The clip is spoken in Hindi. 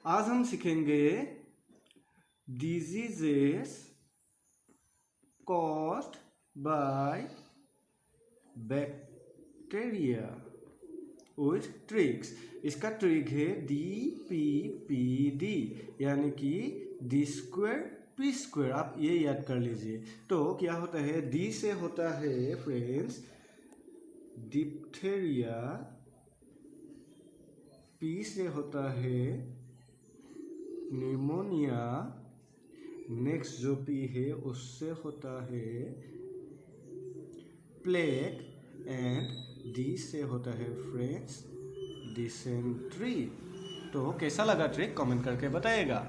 आज हम सीखेंगे diseases caused by bacteria with tricks. इसका ट्रिक है DPPD, यानी कि डी स्क्वायर पी स्क्वायर। आप ये याद कर लीजिए। तो क्या होता है, डी से होता है फ्रेंड्स डिप्थेरिया, पी से होता है निमोनिया, नेक्स्ट जो पी है उससे होता है प्लेग, एंड डी से होता है फ्रेंड्स डिसेंट्री। तो कैसा लगा ट्रिक कमेंट करके बताइएगा।